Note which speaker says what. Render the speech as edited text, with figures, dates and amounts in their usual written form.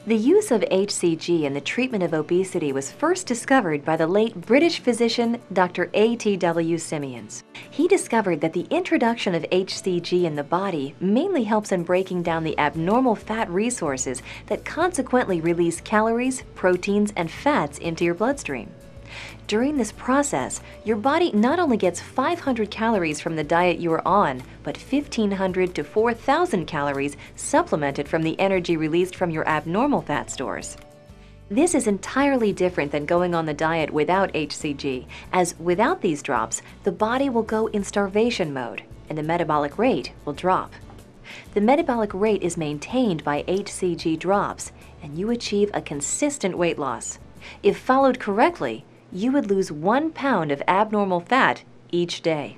Speaker 1: The use of HCG in the treatment of obesity was first discovered by the late British physician Dr. A.T.W. Simeons. He discovered that the introduction of HCG in the body mainly helps in breaking down the abnormal fat resources that consequently release calories, proteins, and fats into your bloodstream. During this process, your body not only gets 500 calories from the diet you are on, but 1,500 to 4,000 calories supplemented from the energy released from your abnormal fat stores. This is entirely different than going on the diet without HCG, as without these drops, the body will go in starvation mode and the metabolic rate will drop. The metabolic rate is maintained by HCG drops, and you achieve a consistent weight loss. If followed correctly, you would lose 1 pound of abnormal fat each day.